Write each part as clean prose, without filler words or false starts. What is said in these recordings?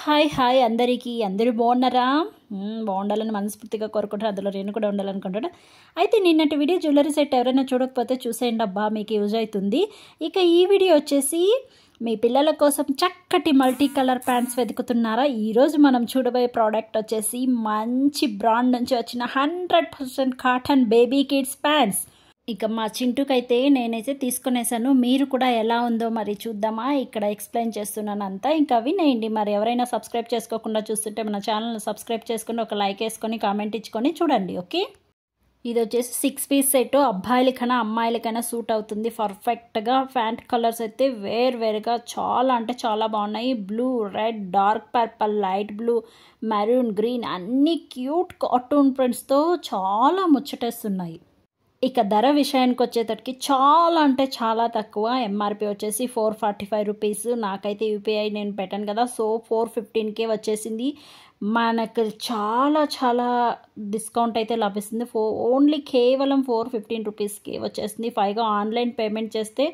Hi hi అందరికీ అందరూ బాగున్నారా? బాగుండాలని మనస్ఫూర్తిగా కోరుకుంటారు. అందులో నేను కూడా ఉండాలనుకుంటాను. అయితే నిన్నటి వీడియో జ్యువెలరీ సెట్ ఎవరైనా చూడకపోతే చూసేయండి అబ్బా, మీకు యూజ్ అవుతుంది. ఇక ఈ వీడియో వచ్చేసి మీ పిల్లల కోసం చక్కటి మల్టీ కలర్ ప్యాంట్స్ వెతుకుతున్నారా? ఈరోజు మనం చూడబోయే ప్రోడక్ట్ వచ్చేసి మంచి బ్రాండ్ నుంచి వచ్చిన 100% కాటన్ బేబీ కిడ్స్ ప్యాంట్స్. ఇక మా చింటూకైతే నేనైతే తీసుకునేసాను. మీరు కూడా ఎలా ఉందో మరి చూద్దామా? ఇక్కడ ఎక్స్ప్లెయిన్ చేస్తున్నాను అంతా. ఇంకా వినేయండి. మరి ఎవరైనా సబ్స్క్రైబ్ చేసుకోకుండా చూస్తుంటే మన ఛానల్ని సబ్స్క్రైబ్ చేసుకొని ఒక లైక్ వేసుకొని కామెంట్ ఇచ్చుకొని చూడండి. ఓకే, ఇది వచ్చేసి 6 పీస్ సెట్. అబ్బాయిలకైనా అమ్మాయిలకైనా సూట్ అవుతుంది పర్ఫెక్ట్గా. ప్యాంట్ కలర్స్ అయితే వేరుగా చాలా అంటే చాలా బాగున్నాయి. Blue, red, dark purple, light blue, maroon, green అన్ని క్యూట్ కార్టూన్ ప్రింట్స్తో చాలా ముచ్చటేస్తున్నాయి. ఇక ధర విషయానికి వచ్చేటప్పటికి చాలా అంటే చాలా తక్కువ. ఎంఆర్పి వచ్చేసి 445 రూపీస్. నాకైతే యూపీఐ నేను పెట్టాను కదా, సో 415కే వచ్చేసింది. మనకు చాలా డిస్కౌంట్ అయితే లభిస్తుంది. ఓన్లీ కేవలం 415 రూపీస్కి వచ్చేస్తుంది. పైగా ఆన్లైన్ పేమెంట్ చేస్తే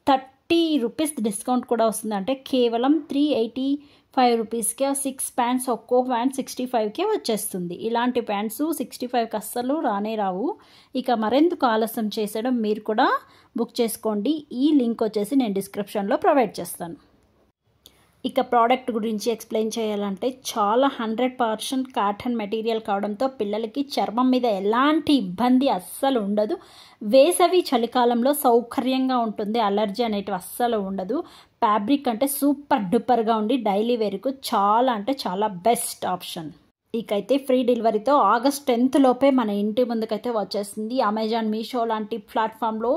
30 రూపీస్ డిస్కౌంట్ కూడా వస్తుంది. అంటే కేవలం 385 రూపీస్కి 6 ప్యాంట్స్, ఒక్కో ప్యాంట్ 65కే వచ్చేస్తుంది. ఇలాంటి ప్యాంట్స్ 65కి అస్సలు రానే రావు. ఇక మరెందుకు ఆలస్యం చేసడం, మీరు కూడా బుక్ చేసుకోండి. ఈ లింక్ వచ్చేసి నేను డిస్క్రిప్షన్లో ప్రొవైడ్ చేస్తాను. ఇక ప్రోడక్ట్ గురించి ఎక్స్ప్లెయిన్ చేయాలంటే చాలా 100% కాటన్ మెటీరియల్ కావడంతో పిల్లలకి చర్మం మీద ఎలాంటి ఇబ్బంది అస్సలు ఉండదు. వేసవి చలికాలంలో సౌకర్యంగా ఉంటుంది. అలర్జీ అనేటివి అస్సలు ఉండదు. ఫ్యాబ్రిక్ అంటే సూపర్ డూపర్గా ఉండి డైలీ వేర్కు చాలా అంటే చాలా బెస్ట్ ఆప్షన్. ఇకైతే ఫ్రీ డెలివరీతో August 10th లోపే మన ఇంటి ముందుకైతే వచ్చేస్తుంది. అమెజాన్, మీషో లాంటి ప్లాట్ఫామ్లో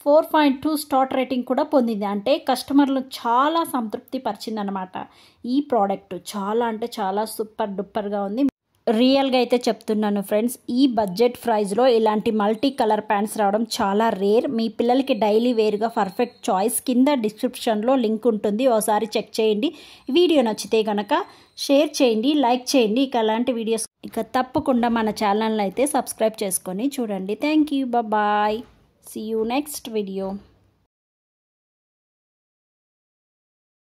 4.2 స్టార్ రేటింగ్ కూడా పొందింది. అంటే కస్టమర్లు చాలా సంతృప్తి పరిచిందనమాట. ఈ ప్రోడక్ట్ చాలా అంటే చాలా సూపర్ డూపర్గా ఉంది. రియల్గా అయితే చెప్తున్నాను ఫ్రెండ్స్, ఈ బడ్జెట్ ప్రైస్లో ఇలాంటి మల్టీ కలర్ ప్యాంట్స్ రావడం చాలా రేర్. మీ పిల్లలకి డైలీ వేర్గా పర్ఫెక్ట్ చాయిస్. కింద డిస్క్రిప్షన్లో లింక్ ఉంటుంది, ఒకసారి చెక్ చేయండి. వీడియో నచ్చితే కనుక షేర్ చేయండి, లైక్ చేయండి. ఇక అలాంటి వీడియోస్ తప్పకుండా మన ఛానల్ని అయితే సబ్స్క్రైబ్ చేసుకొని చూడండి. Thank you, bye. See you next video.